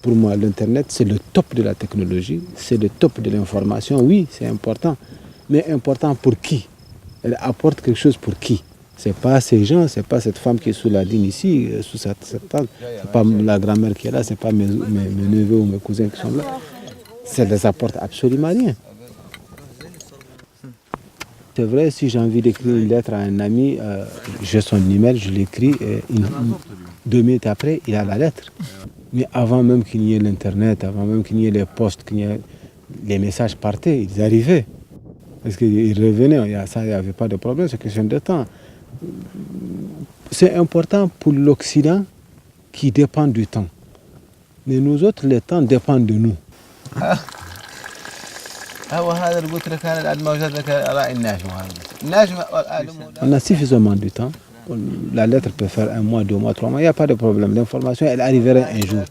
Pour moi, l'Internet, c'est le top de la technologie, c'est le top de l'information. Oui, c'est important. Mais important pour qui? Elle apporte quelque chose pour qui? Ce n'est pas ces gens, ce n'est pas cette femme qui est sous la dîne ici, sous cette table. Ce n'est pas la grand-mère qui est là, ce n'est pas mes neveux ou mes cousins qui sont là. Ça ne les apporte absolument rien. C'est vrai, si j'ai envie d'écrire une lettre à un ami, j'ai son email, je l'écris, et 2 minutes après, il a la lettre. Mais avant même qu'il y ait l'Internet, avant même qu'il y ait les postes, les messages partaient, ils arrivaient. Parce qu'ils revenaient, il n'y avait pas de problème, c'est question de temps. C'est important pour l'Occident qui dépend du temps. Mais nous autres, le temps dépend de nous. On a suffisamment de temps. La lettre peut faire 1 mois, 2 mois, 3 mois, il n'y a pas de problème. L'information, elle arriverait un jour.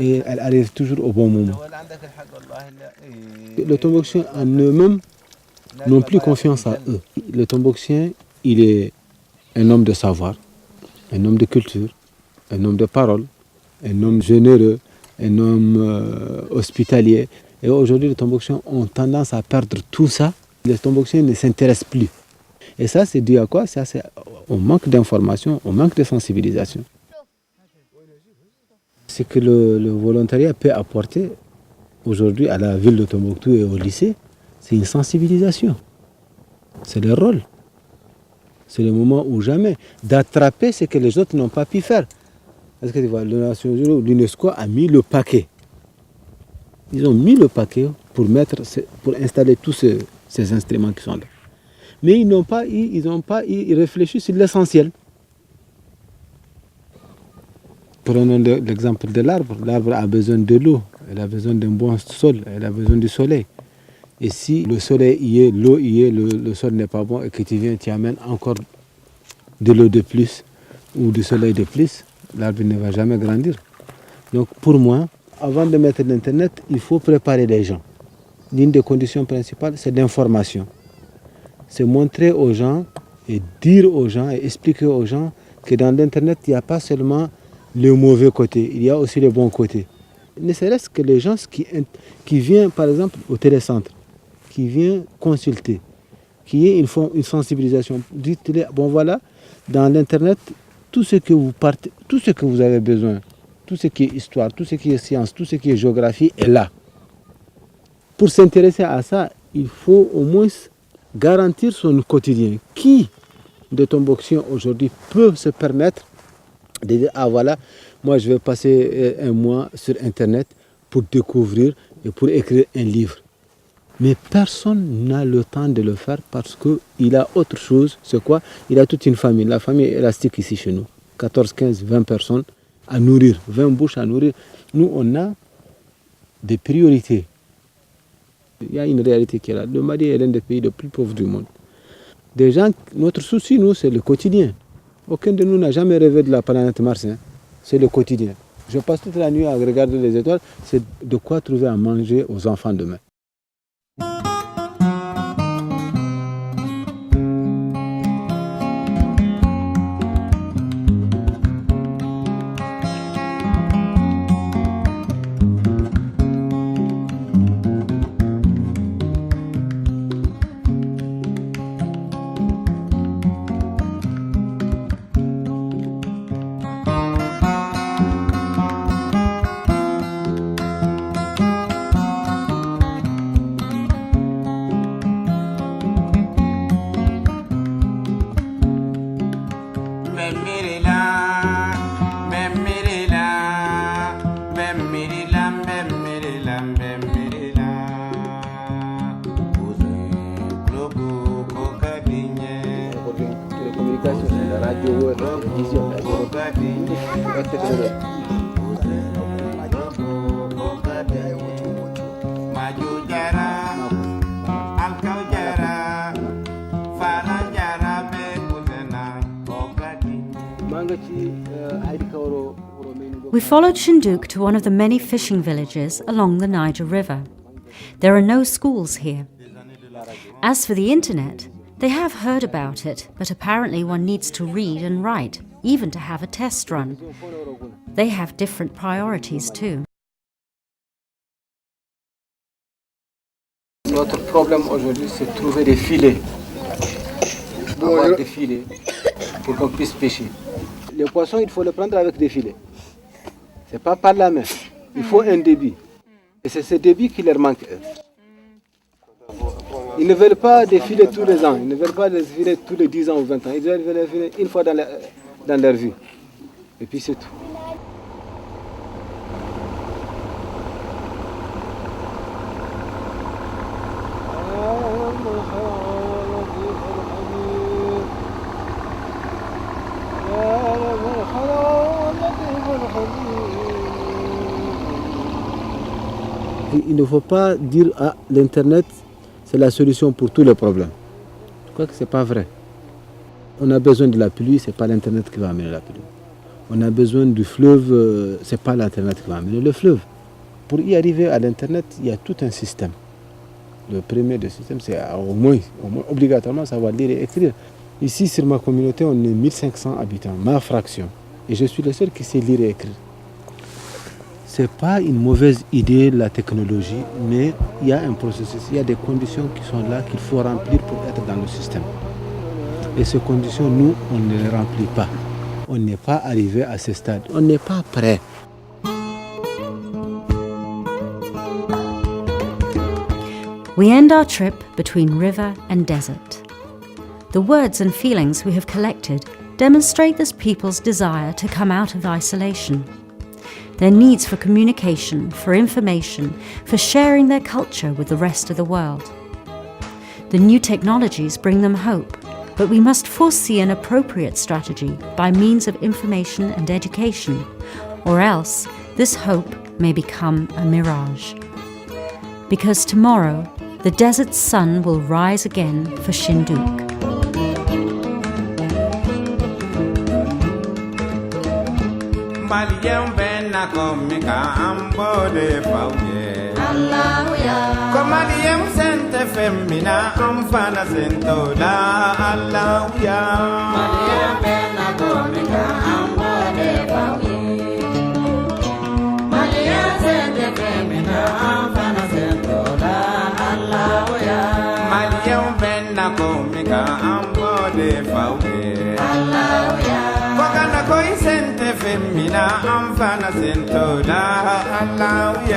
Et elle arrive toujours au bon moment. Les Tomboksiens en eux-mêmes n'ont plus confiance en eux. Le Tomboksien, il est un homme de savoir, un homme de culture, un homme de parole, un homme généreux, un homme hospitalier. Et aujourd'hui, les Tomboksiens ont tendance à perdre tout ça. Les Tomboksiens ne s'intéressent plus. Et ça, c'est dû à quoi? Ça, c'est au manque d'information, au manque de sensibilisation. Ce que le volontariat peut apporter aujourd'hui à la ville de Tombouctou et au lycée, c'est une sensibilisation. C'est le rôle. C'est le moment ou jamais d'attraper ce que les autres n'ont pas pu faire. Parce que tu vois, l'UNESCO a mis le paquet. Ils ont mis le paquet pour installer tous ces instruments qui sont là. Mais ils n'ont pas réfléchi sur l'essentiel. Prenons l'exemple de l'arbre. L'arbre a besoin de l'eau, elle a besoin d'un bon sol, elle a besoin du soleil. Et si le soleil y est, l'eau y est, le sol n'est pas bon et que tu viens, tu amènes encore de l'eau de plus ou du soleil de plus, l'arbre ne va jamais grandir. Donc pour moi, avant de mettre l'Internet, il faut préparer les gens. L'une des conditions principales, c'est l'information. C'est montrer aux gens et dire aux gens et expliquer aux gens que dans l'Internet, il n'y a pas seulement le mauvais côté, il y a aussi le bon côté. Ne serait-ce que les gens qui viennent, par exemple, au télécentre, qui viennent consulter, qui aient une sensibilisation. Dites-les, bon voilà, dans l'Internet, tout ce que vous avez besoin, tout ce qui est histoire, tout ce qui est science, tout ce qui est géographie est là. Pour s'intéresser à ça, il faut au moins garantir son quotidien. Qui de Tomboksien aujourd'hui peut se permettre de dire, ah voilà, moi je vais passer 1 mois sur Internet pour découvrir et pour écrire un livre. Mais personne n'a le temps de le faire parce qu'il a autre chose. C'est quoi? Il a toute une famille. La famille est élastique ici chez nous. 14, 15, 20 personnes à nourrir, 20 bouches à nourrir. Nous, on a des priorités. Il y a une réalité qui est là. Le Mali est l'un des pays les plus pauvres du monde. Des gens, notre souci, nous, c'est le quotidien. Aucun de nous n'a jamais rêvé de la planète Mars. Hein. C'est le quotidien. Je passe toute la nuit à regarder les étoiles. C'est de quoi trouver à manger aux enfants demain. We followed Shindouk to one of the many fishing villages along the Niger River. There are no schools here. As for the internet, they have heard about it, but apparently one needs to read and write, even to have a test run. They have different priorities too. Notre problème aujourd'hui, c'est de trouver des filets. Avoir des filets pour qu'on puisse pêcher. Les poissons, il faut les prendre avec des filets. Ce n'est pas par la main. Il faut un débit. Et c'est ce débit qui leur manque. Ils ne veulent pas des filets tous les ans. Ils ne veulent pas des filets tous les 10 ans ou 20 ans. Ils veulent les filets une fois dans leur vie. Et puis c'est tout. Il ne faut pas dire ah, l'Internet, c'est la solution pour tous les problèmes. Je crois que ce n'est pas vrai. On a besoin de la pluie, ce n'est pas l'Internet qui va amener la pluie. On a besoin du fleuve, ce n'est pas l'Internet qui va amener le fleuve. Pour y arriver à l'Internet, il y a tout un système. Le premier des systèmes, c'est au moins obligatoirement savoir lire et écrire. Ici, sur ma communauté, on est 1500 habitants, ma fraction. Et je suis le seul qui sait lire et écrire. Ce n'est pas une mauvaise idée, la technologie, mais il y a un processus, il y a des conditions qui sont là qu'il faut remplir pour être dans le système. Et ces conditions, nous, on ne les remplit pas. On n'est pas arrivé à ce stade. On n'est pas prêt. We end our trip between river and desert. The words and feelings we have collected demonstrate this people's desire to come out of isolation. Their needs for communication, for information, for sharing their culture with the rest of the world. The new technologies bring them hope, but we must foresee an appropriate strategy by means of information and education, or else this hope may become a mirage. Because tomorrow, the desert sun will rise again for Shinduke. Malien benna komika ambode fauye Allahu Komalien sente femina amfana sentola Allahu Malien benna komika ambode fauye Malien sente femina amfana sentola Allahu Malien benna komika ambode fauye Allahu Kokana koi sente femina amfana sentola Allahu